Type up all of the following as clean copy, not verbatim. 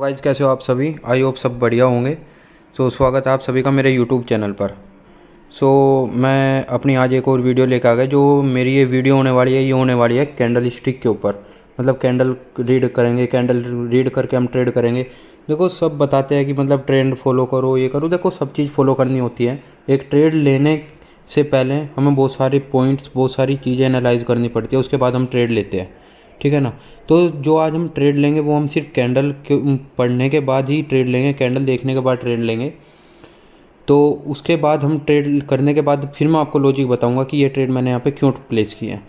Guys, कैसे हो आप सभी? आई होप सब बढ़िया होंगे। स्वागत है आप सभी का मेरे यूट्यूब चैनल पर। मैं अपनी आज एक और वीडियो लेकर आ गया। जो मेरी ये वीडियो होने वाली है, ये होने वाली है कैंडल स्टिक के ऊपर। मतलब कैंडल रीड करेंगे, कैंडल रीड करके हम ट्रेड करेंगे। देखो, सब बताते हैं कि मतलब ट्रेंड फॉलो करो, ये करो। देखो, सब चीज़ फॉलो करनी होती है। एक ट्रेड लेने से पहले हमें बहुत सारे पॉइंट्स, बहुत सारी चीज़ें एनालाइज करनी पड़ती है, उसके बाद हम ट्रेड लेते हैं। ठीक है ना? तो जो आज हम ट्रेड लेंगे वो हम सिर्फ कैंडल के पढ़ने के बाद ही ट्रेड लेंगे, कैंडल देखने के बाद ट्रेड लेंगे। तो उसके बाद हम ट्रेड करने के बाद फिर मैं आपको लॉजिक बताऊंगा कि ये ट्रेड मैंने यहाँ पे क्यों प्लेस किया है।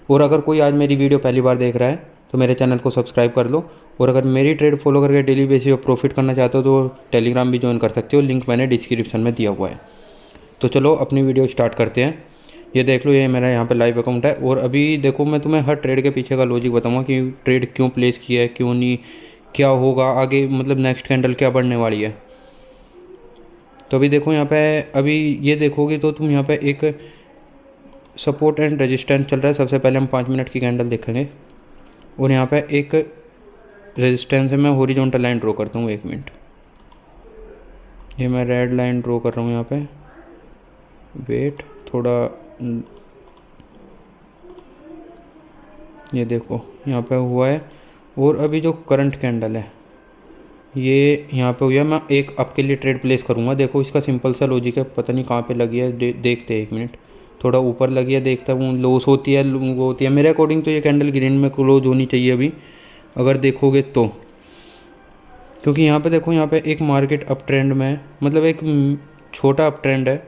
और अगर कोई आज मेरी वीडियो पहली बार देख रहा है तो मेरे चैनल को सब्सक्राइब कर लो। और अगर मेरी ट्रेड फॉलो करके डेली बेसिस पर प्रॉफिट करना चाहते हो तो टेलीग्राम भी ज्वाइन कर सकते हो, लिंक मैंने डिस्क्रिप्शन में दिया हुआ है। तो चलो अपनी वीडियो स्टार्ट करते हैं। ये देख लो, ये मेरा यहाँ पे लाइव अकाउंट है। और अभी देखो, मैं तुम्हें हर ट्रेड के पीछे का लॉजिक बताऊंगा कि ट्रेड क्यों प्लेस किया है, क्यों नहीं, क्या होगा आगे, मतलब नेक्स्ट कैंडल क्या बढ़ने वाली है। तो अभी देखो यहाँ पे, अभी ये देखोगे तो तुम यहाँ पे एक सपोर्ट एंड रेजिस्टेंस चल रहा है। सबसे पहले हम 5 मिनट की कैंडल देखेंगे। और यहाँ पे एक रेजिस्टेंस है। मैं हॉरिजॉन्टल लाइन ड्रॉ करता हूँ, 1 मिनट। ये मैं रेड लाइन ड्रॉ कर रहा हूँ यहाँ पे। वेट थोड़ा, ये देखो यहाँ पे हुआ है। और अभी जो करंट कैंडल है ये यहाँ पे हुआ है। मैं एक अप के लिए ट्रेड प्लेस करूँगा। देखो, इसका सिंपल सा लॉजिक है, पता नहीं कहाँ पे लगी है, देखते हैं 1 मिनट। थोड़ा ऊपर लगी है, देखता हूँ। लॉस होती है, वो होती है। मेरे अकॉर्डिंग तो ये कैंडल ग्रीन में क्लोज होनी चाहिए अभी, अगर देखोगे तो। क्योंकि यहाँ पे देखो, यहाँ पे एक मार्केट अप ट्रेंड में है, मतलब एक छोटा अप ट्रेंड है,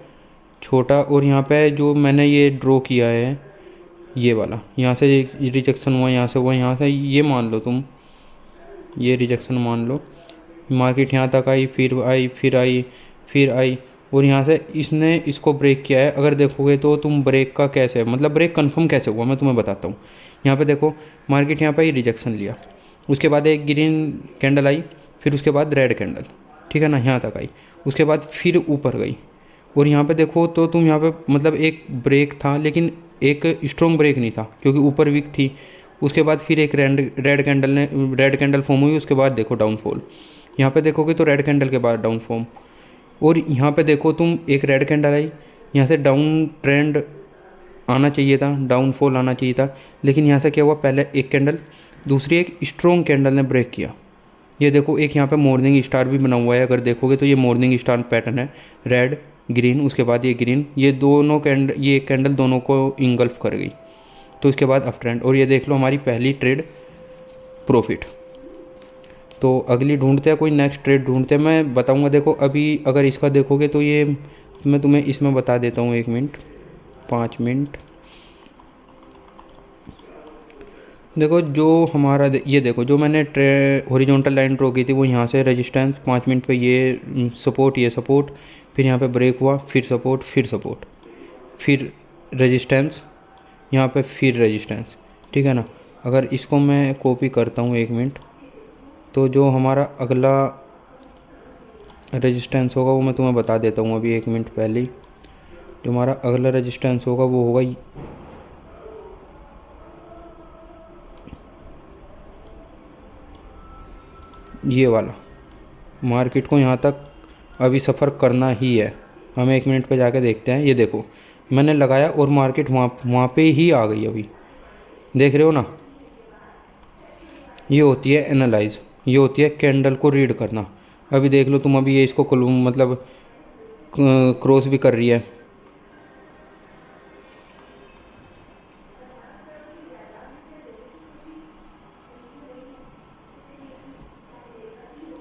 छोटा। और यहाँ पे जो मैंने ये ड्रॉ किया है, ये वाला, यहाँ से रिजेक्शन हुआ, यहाँ से हुआ, यहाँ से, ये मान लो तुम, ये रिजेक्शन मान लो। मार्केट यहाँ तक आई, फिर आई, फिर आई, फिर आई। और यहाँ से इसने इसको ब्रेक किया है। अगर देखोगे तो तुम ब्रेक का कैसे, मतलब ब्रेक कंफर्म कैसे हुआ, मैं तुम्हें बताता हूँ। यहाँ पे देखो, मार्केट यहाँ पे ही रिजेक्शन लिया, उसके बाद एक ग्रीन कैंडल आई, फिर उसके बाद रेड कैंडल, ठीक है ना, यहाँ तक आई। उसके बाद फिर ऊपर गई। और यहाँ पे देखो तो तुम, यहाँ पे मतलब एक ब्रेक था, लेकिन एक स्ट्रॉन्ग ब्रेक नहीं था क्योंकि ऊपर वीक थी। उसके बाद फिर एक रेड कैंडल फॉर्म हुई। उसके बाद देखो डाउनफॉल। यहाँ पे देखोगे तो रेड कैंडल के बाद डाउन फॉर्म। और यहाँ पे देखो तुम, एक रेड कैंडल आई, यहाँ से डाउन ट्रेंड आना चाहिए था, डाउनफॉल आना चाहिए था। लेकिन यहाँ से क्या हुआ, पहले एक कैंडल, दूसरी एक स्ट्रॉन्ग कैंडल ने ब्रेक किया। ये देखो, एक यहाँ पे मॉर्निंग स्टार भी बना हुआ है। अगर देखोगे तो ये मॉर्निंग स्टार पैटर्न है, रेड ग्रीन, उसके बाद ये ग्रीन, ये दोनों कैंडल, ये एक कैंडल दोनों को इंगल्फ कर गई। तो उसके बाद अप ट्रेंड। और ये देख लो, हमारी पहली ट्रेड प्रॉफिट। तो अगली ढूंढते हैं, कोई नेक्स्ट ट्रेड ढूंढते हैं, मैं बताऊंगा। देखो अभी अगर इसका देखोगे तो ये मैं तुम्हें इसमें बता देता हूँ। 1 मिनट, 5 मिनट। देखो जो हमारा ये देखो, जो मैंने हॉरिजॉन्टल लाइन ड्रॉ की थी वो यहाँ से रेजिस्टेंस 5 मिनट पे, ये सपोर्ट, ये सपोर्ट, फिर यहाँ पे ब्रेक हुआ, फिर सपोर्ट, फिर सपोर्ट, फिर रेजिस्टेंस, यहाँ पे फिर रेजिस्टेंस। ठीक है ना? अगर इसको मैं कॉपी करता हूँ, 1 मिनट, तो जो हमारा अगला रेजिस्टेंस होगा वो मैं तुम्हें बता देता हूँ अभी 1 मिनट पहले ही। जो हमारा अगला रेजिस्टेंस होगा वो होगा ये वाला। मार्केट को यहाँ तक अभी सफ़र करना ही है। हम 1 मिनट पे जाके देखते हैं। ये देखो, मैंने लगाया और मार्केट वहाँ पे ही आ गई अभी। देख रहे हो ना? ये होती है एनालाइज, ये होती है कैंडल को रीड करना। अभी देख लो तुम, अभी ये इसको मतलब क्रॉस भी कर रही है।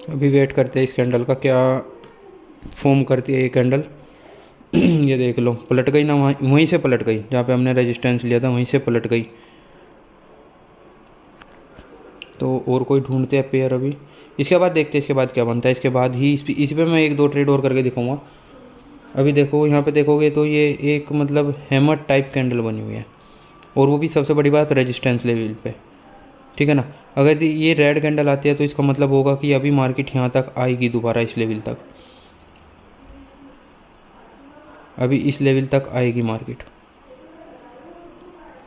अभी वेट करते हैं इस कैंडल का, क्या फॉर्म करती है ये कैंडल। ये देख लो, पलट गई ना, वहीं से पलट गई, जहाँ पे हमने रेजिस्टेंस लिया था वहीं से पलट गई। तो और कोई ढूंढते हैं पेयर अभी। इसके बाद देखते हैं इसके बाद क्या बनता है। इसके बाद ही इस पर मैं 1-2 ट्रेड और करके दिखाऊंगा। अभी देखो, यहाँ पे देखोगे तो ये एक मतलब हैमर टाइप कैंडल बनी हुई है, और वो भी सबसे बड़ी बात रेजिस्टेंस लेवल पे। ठीक है ना? अगर ये रेड कैंडल आती है तो इसका मतलब होगा कि अभी मार्केट यहाँ तक आएगी दोबारा, इस लेवल तक। अभी इस लेवल तक आएगी मार्केट।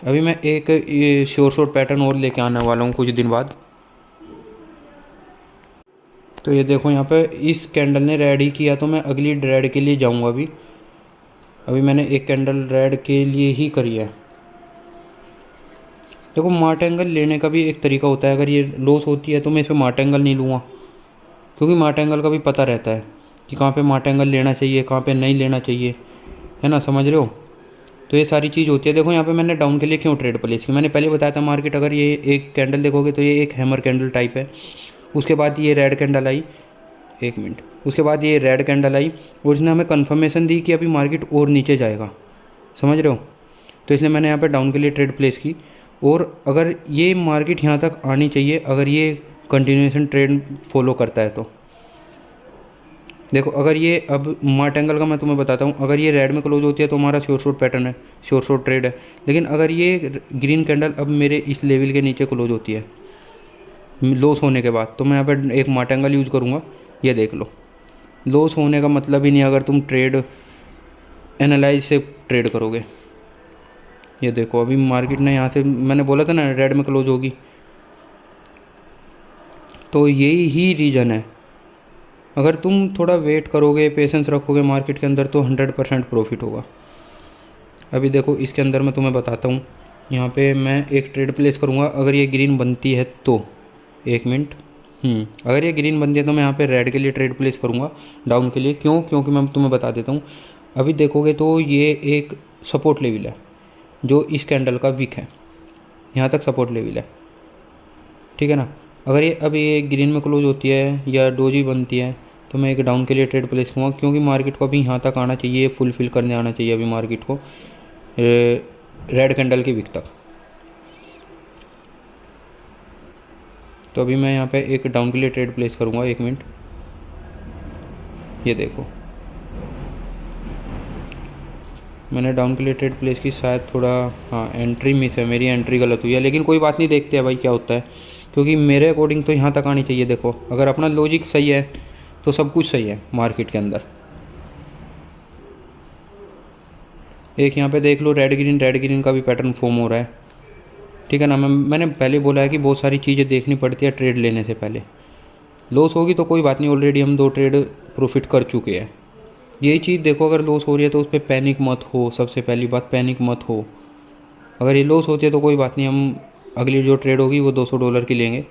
अभी मैं एक शॉर्ट पैटर्न और लेके आने वाला हूँ कुछ दिन बाद। तो ये देखो यहाँ पे इस कैंडल ने रेड ही किया, तो मैं अगली रेड के लिए जाऊँगा। अभी मैंने एक कैंडल रेड के लिए ही करी है। देखो मार्ट एंगल लेने का भी एक तरीका होता है। अगर ये लॉस होती है तो मैं इस पर मार्ट एंगल नहीं लूँगा, क्योंकि मार्ट एंगल का भी पता रहता है कि कहाँ पे मार्ट एंगल लेना चाहिए, कहाँ पे नहीं लेना चाहिए, है ना, समझ रहे हो। तो ये सारी चीज़ होती है। देखो यहाँ पे मैंने डाउन के लिए क्यों ट्रेड प्लेस की, मैंने पहले बताया था मार्केट, अगर ये एक कैंडल देखोगे तो ये एक हैमर कैंडल टाइप है। उसके बाद ये रेड कैंडल आई, एक मिनट, उसके बाद ये रेड कैंडल आई और इसने हमें कन्फर्मेशन दी कि अभी मार्केट और नीचे जाएगा, समझ रहे हो। तो इसलिए मैंने यहाँ पे डाउन के लिए ट्रेड प्लेस की। और अगर ये मार्केट यहाँ तक आनी चाहिए, अगर ये कंटिन्यूएशन ट्रेड फॉलो करता है तो देखो, अगर ये अब मार्ट एंगल का मैं तुम्हें बताता हूँ, अगर ये रेड में क्लोज होती है तो हमारा शॉर्ट शॉर्ट पैटर्न है, शॉर्ट शॉर्ट ट्रेड है। लेकिन अगर ये ग्रीन कैंडल अब मेरे इस लेवल के नीचे क्लोज होती है लॉस होने के बाद, तो मैं यहाँ पर एक मार्ट एंगल यूज़ करूँगा। ये देख लो, लॉस होने का मतलब ही नहीं अगर तुम ट्रेड एनालाइज से ट्रेड करोगे। ये देखो अभी मार्केट ने यहाँ से, मैंने बोला था ना रेड में क्लोज होगी, तो यही ही रीज़न है। अगर तुम थोड़ा वेट करोगे, पेशेंस रखोगे मार्केट के अंदर, तो 100% प्रॉफिट होगा। अभी देखो इसके अंदर मैं तुम्हें बताता हूँ, यहाँ पे मैं एक ट्रेड प्लेस करूँगा। अगर ये ग्रीन बनती है तो, एक मिनट, अगर ये ग्रीन बनती है तो मैं यहाँ पे रेड के लिए ट्रेड प्लेस करूँगा, डाउन के लिए। क्यों? क्योंकि मैं तुम्हें बता देता हूँ। अभी देखोगे तो ये एक सपोर्ट लेवल है जो इस कैंडल का वीक है, यहाँ तक सपोर्ट लेवल है, ठीक है ना। अगर ये अब ये ग्रीन में क्लोज होती है या डोजी बनती है तो मैं एक डाउन के लिए ट्रेड प्लेस करूँगा, क्योंकि मार्केट को अभी यहाँ तक आना चाहिए, फुलफिल करने आना चाहिए अभी मार्केट को रेड कैंडल की वीक तक। तो अभी मैं यहाँ पे एक डाउन के लिए ट्रेड प्लेस करूँगा, एक मिनट। ये देखो मैंने डाउन के लिए ट्रेड प्लेस की, शायद थोड़ा, हाँ, एंट्री मिस है, मेरी एंट्री गलत हुई है, लेकिन कोई बात नहीं, देखते हैं भाई क्या होता है, क्योंकि मेरे अकॉर्डिंग तो यहाँ तक आनी चाहिए। देखो अगर अपना लॉजिक सही है तो सब कुछ सही है मार्केट के अंदर। एक यहाँ पे देख लो रेड ग्रीन का भी पैटर्न फॉर्म हो रहा है, ठीक है ना। मैंने पहले बोला है कि बहुत सारी चीज़ें देखनी पड़ती है ट्रेड लेने से पहले। लॉस होगी तो कोई बात नहीं, ऑलरेडी हम 2 ट्रेड प्रॉफिट कर चुके हैं। यही चीज़ देखो, अगर लॉस हो रही है तो उस पर पैनिक मत हो, सबसे पहली बात पैनिक मत हो। अगर ये लॉस होती है तो कोई बात नहीं, हम अगली जो ट्रेड होगी वो $200 की लेंगे।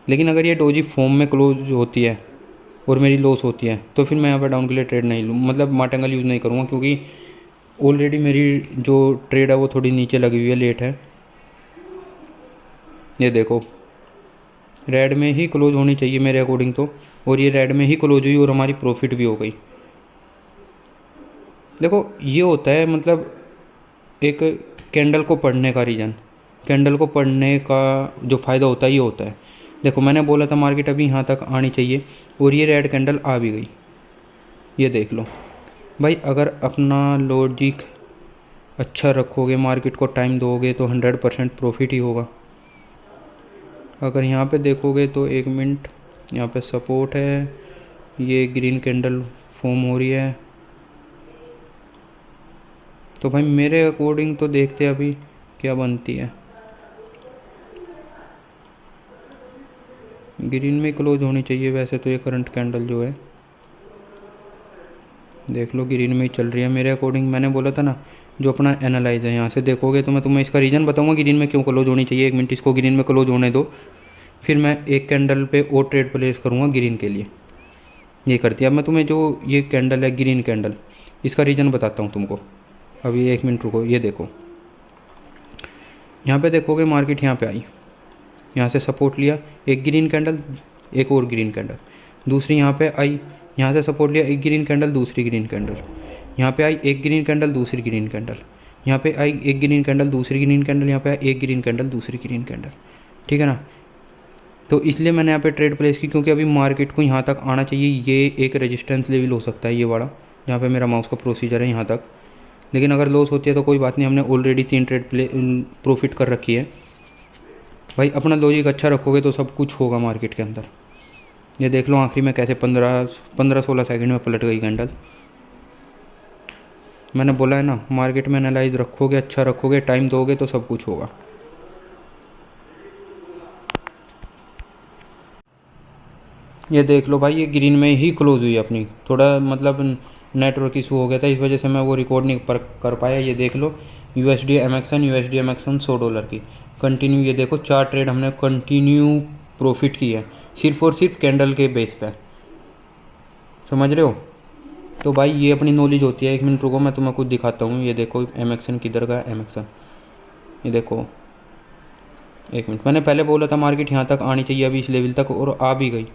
लेकिन अगर ये डोजी फॉर्म में क्लोज होती है और मेरी लॉस होती है तो फिर मैं यहाँ पर डाउन के लिए ट्रेड नहीं लूँ, मतलब मार्ट एंगल यूज़ नहीं करूँगा, क्योंकि ऑलरेडी मेरी जो ट्रेड है वो थोड़ी नीचे लगी हुई है, लेट है। ये देखो रेड में ही क्लोज होनी चाहिए मेरे अकॉर्डिंग तो, और ये रेड में ही क्लोज हुई और हमारी प्रॉफिट भी हो गई। देखो ये होता है, मतलब एक कैंडल को पढ़ने का रीज़न, कैंडल को पढ़ने का जो फ़ायदा होता है ये होता है। देखो मैंने बोला था मार्केट अभी यहाँ तक आनी चाहिए और ये रेड कैंडल आ भी गई। ये देख लो भाई, अगर अपना लॉजिक अच्छा रखोगे, मार्केट को टाइम दोगे तो 100% प्रॉफिट ही होगा। अगर यहाँ पे देखोगे तो, एक मिनट, यहाँ पे सपोर्ट है, ये ग्रीन कैंडल फॉर्म हो रही है, तो भाई मेरे अकॉर्डिंग तो देखते हैं अभी क्या बनती है। ग्रीन में क्लोज होनी चाहिए वैसे तो ये करंट कैंडल जो है, देख लो ग्रीन में ही चल रही है मेरे अकॉर्डिंग। मैंने बोला था ना जो अपना एनालाइज है, यहाँ से देखोगे तो मैं तुम्हें इसका रीज़न बताऊंगा ग्रीन में क्यों क्लोज होनी चाहिए। 1 मिनट इसको ग्रीन में क्लोज होने दो, फिर मैं एक कैंडल पे और ट्रेड प्लेस करूँगा ग्रीन के लिए। ये करती है। अब मैं तुम्हें जो ये कैंडल है ग्रीन कैंडल, इसका रीज़न बताता हूँ तुमको। अभी 1 मिनट रुको। ये देखो यहाँ पे देखोगे मार्केट यहाँ पे आई, यहाँ से सपोर्ट लिया, एक ग्रीन कैंडल, एक और ग्रीन कैंडल, दूसरी यहाँ पे आई, यहाँ से सपोर्ट लिया, एक ग्रीन कैंडल, दूसरी ग्रीन कैंडल, यहाँ पे आई, एक ग्रीन कैंडल, दूसरी ग्रीन कैंडल, यहाँ पे आई, एक ग्रीन कैंडल, दूसरी ग्रीन कैंडल, यहाँ पे आई, एक ग्रीन कैंडल, दूसरी ग्रीन कैंडल, ठीक है ना। तो इसलिए मैंने यहाँ पे ट्रेड प्लेस की, क्योंकि अभी मार्केट को यहाँ तक आना चाहिए। ये एक रेजिस्टेंस लेवल हो सकता है ये वाला, जहाँ पे मेरा माउस का प्रोसीजर है यहाँ तक। लेकिन अगर लॉस होती है तो कोई बात नहीं, हमने ऑलरेडी 3 ट्रेड प्रॉफिट कर रखी है। भाई अपना लॉजिक अच्छा रखोगे तो सब कुछ होगा मार्केट के अंदर। ये देख लो आखिरी में कैसे 15-16 सेकंड में पलट गई कैंडल। मैंने बोला है ना, मार्केट में एनालाइज रखोगे, अच्छा रखोगे, टाइम दोगे तो सब कुछ होगा। ये देख लो भाई, ये ग्रीन में ही क्लोज हुई अपनी। थोड़ा मतलब नेटवर्क इशू हो गया था, इस वजह से मैं वो रिकॉर्ड नहीं कर पाया। ये देख लो USD MXN $100 की कंटिन्यू। ये देखो 4 ट्रेड हमने कंटिन्यू प्रॉफिट की है, सिर्फ और सिर्फ कैंडल के बेस पे। समझ रहे हो? तो भाई ये अपनी नॉलेज होती है। 1 मिनट रुको, मैं तुम्हें कुछ दिखाता हूँ। ये देखो MXN किधर का है, MXN ये देखो। 1 मिनट, मैंने पहले बोला था मार्केट यहाँ तक आनी चाहिए अभी इस लेवल तक, और आ भी गई।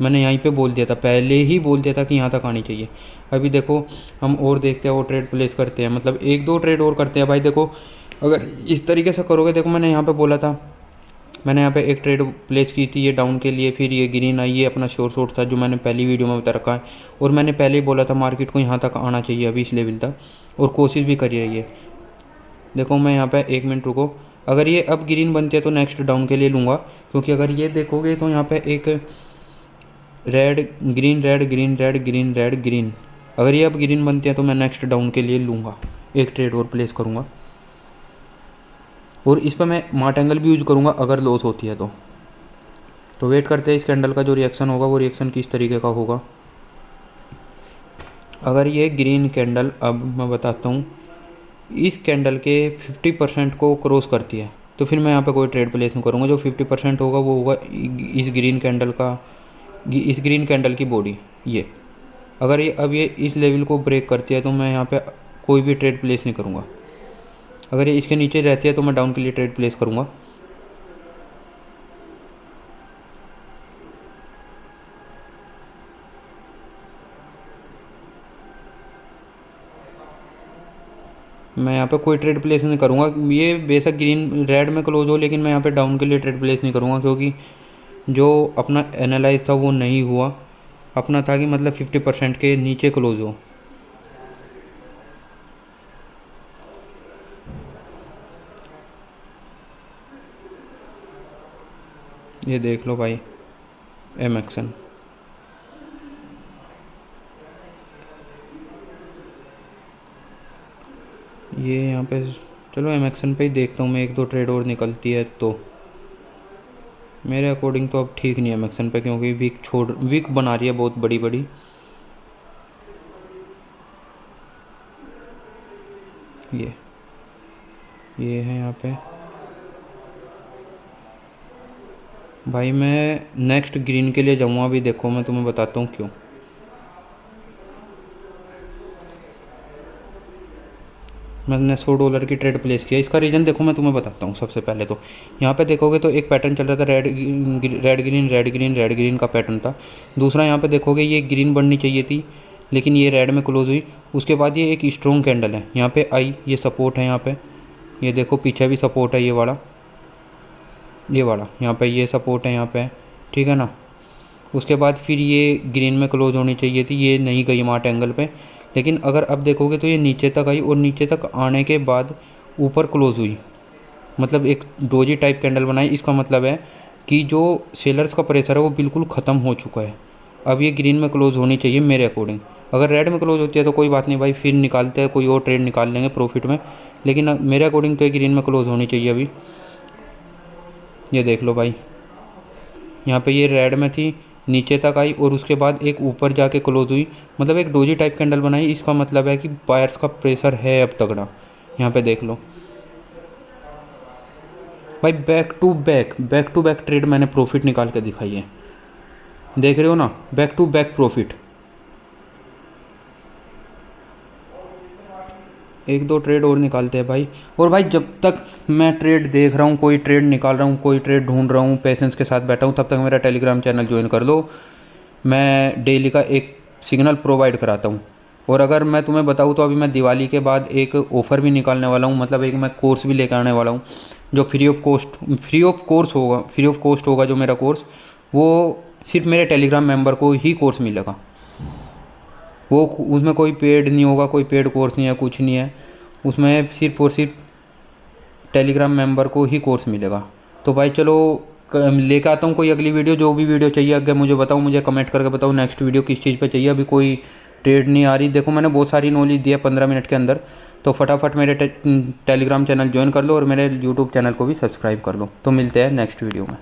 मैंने यहीं पे बोल दिया था, पहले ही बोल दिया था कि यहाँ तक आनी चाहिए। अभी देखो हम और देखते हैं, वो ट्रेड प्लेस करते हैं, मतलब 1-2 ट्रेड और करते हैं भाई। देखो अगर इस तरीके से करोगे, देखो मैंने यहाँ पे बोला था, मैंने यहाँ पे एक ट्रेड प्लेस की थी ये डाउन के लिए, फिर ये ग्रीन आई, ये अपना शॉर्ट था जो मैंने पहली वीडियो में बता रखा है। और मैंने पहले ही बोला था मार्केट को यहाँ तक आना चाहिए अभी इस लेवल तक, और कोशिश भी करी रही है। देखो मैं यहाँ पे 1 मिनट रुको, अगर ये अब ग्रीन बनती है तो नेक्स्ट डाउन के लिए लूँगा, क्योंकि अगर ये देखोगे तो यहाँ पे एक red green red green red green red green, अगर ये अब ग्रीन बनती है तो मैं नेक्स्ट डाउन के लिए लूँगा, एक ट्रेड और प्लेस करूँगा। और इस पर मैं मार्ट एंगल भी यूज करूँगा अगर लॉस होती है तो वेट करते हैं इस कैंडल का जो रिएक्शन होगा, वो रिएक्शन किस तरीके का होगा। अगर ये ग्रीन कैंडल, अब मैं बताता हूँ, इस कैंडल के 50% को क्रॉस करती है तो फिर मैं यहाँ पे कोई ट्रेड प्लेस नहीं करूँगा। जो 50% होगा वो होगा इस ग्रीन कैंडल का, इस ग्रीन कैंडल की बॉडी। ये अगर ये अब ये इस लेवल को ब्रेक करती है तो मैं यहाँ पे कोई भी ट्रेड प्लेस नहीं करूँगा। अगर ये इसके नीचे रहती है तो मैं डाउन के लिए ट्रेड प्लेस करूँगा। मैं यहाँ पे कोई ट्रेड प्लेस नहीं करूँगा। ये बेशक ग्रीन रेड में क्लोज हो, लेकिन मैं यहाँ पे डाउन के लिए ट्रेड प्लेस नहीं करूँगा, क्योंकि जो अपना एनालाइज था वो नहीं हुआ। अपना था कि मतलब 50% के नीचे क्लोज हो। ये देख लो भाई MXN, ये यहाँ पे चलो MXN पे ही देखता हूँ मैं, 1-2 ट्रेड और निकलती है तो। मेरे अकॉर्डिंग तो अब ठीक नहीं है MXN पे, क्योंकि वीक बना रही है बहुत बड़ी बड़ी। ये है यहाँ पे भाई। मैं नेक्स्ट ग्रीन के लिए जाऊँगा अभी, देखो मैं तुम्हें बताता हूँ क्यों। मैंने $100 की ट्रेड प्लेस किया, इसका रीज़न देखो मैं तुम्हें बताता हूँ। सबसे पहले तो यहाँ पे देखोगे तो एक पैटर्न चल रहा था, रेड ग्रीन का पैटर्न था। दूसरा यहाँ पे देखोगे ये ग्रीन बननी चाहिए थी, लेकिन ये रेड में क्लोज हुई। उसके बाद ये एक स्ट्रॉन्ग कैंडल है यहाँ पे आई, ये सपोर्ट है यहाँ पे, ये देखो पीछे भी सपोर्ट है, ये वाला यहाँ पे ये सपोर्ट है यहाँ पे, ठीक है ना। उसके बाद फिर ये ग्रीन में क्लोज होनी चाहिए थी, ये नहीं गई मार्ट एंगल पे। लेकिन अगर अब देखोगे तो ये नीचे तक आई, और नीचे तक आने के बाद ऊपर क्लोज हुई, मतलब एक डोजी टाइप कैंडल बनाई। इसका मतलब है कि जो सेलर्स का प्रेशर है वो बिल्कुल ख़त्म हो चुका है। अब ये ग्रीन में क्लोज होनी चाहिए मेरे अकॉर्डिंग। अगर रेड में क्लोज होती है तो कोई बात नहीं भाई, फिर निकालते हैं, कोई और ट्रेड निकाल लेंगे प्रॉफिट में। लेकिन मेरे अकॉर्डिंग तो ये ग्रीन में क्लोज होनी चाहिए अभी। ये देख लो भाई, यहाँ पे ये रेड में थी, नीचे तक आई, और उसके बाद एक ऊपर जाके क्लोज हुई, मतलब एक डोजी टाइप कैंडल बनाई। इसका मतलब है कि बायर्स का प्रेशर है अब तगड़ा। यहाँ पे देख लो भाई, बैक टू बैक ट्रेड मैंने प्रॉफिट निकाल के दिखाई है, देख रहे हो ना, back to back profit. 1-2 trade और निकालते हैं भाई। और भाई जब तक मैं ट्रेड देख रहा हूँ, कोई ट्रेड निकाल रहा हूँ, कोई ट्रेड ढूंढ रहा हूँ, पेशेंस के साथ बैठा हूँ, तब तक मेरा टेलीग्राम चैनल ज्वाइन कर लो। मैं डेली का एक सिग्नल प्रोवाइड कराता हूँ। और अगर मैं तुम्हें बताऊँ तो अभी मैं दिवाली के बाद एक ऑफ़र भी निकालने वाला हूँ, मतलब एक मैं कोर्स भी लेकर आने वाला हूँ, जो फ्री ऑफ कॉस्ट होगा। जो मेरा कोर्स, वो सिर्फ मेरे टेलीग्राम मेंबर को ही कोर्स मिलेगा। वो उसमें कोई पेड नहीं होगा, कोई पेड कोर्स नहीं है, कुछ नहीं है। उसमें सिर्फ और सिर्फ टेलीग्राम मेंबर को ही कोर्स मिलेगा। तो भाई चलो लेकर आता हूँ कोई अगली वीडियो। जो भी वीडियो चाहिए आगे मुझे बताओ, मुझे कमेंट करके बताओ नेक्स्ट वीडियो किस चीज़ पे चाहिए। अभी कोई ट्रेड नहीं आ रही, देखो मैंने बहुत सारी नॉलेज दी है 15 मिनट के अंदर। तो फटाफट मेरे टेलीग्राम चैनल ज्वाइन कर लो, और मेरे यूट्यूब चैनल को भी सब्सक्राइब कर लो। तो मिलते हैं नेक्स्ट वीडियो में।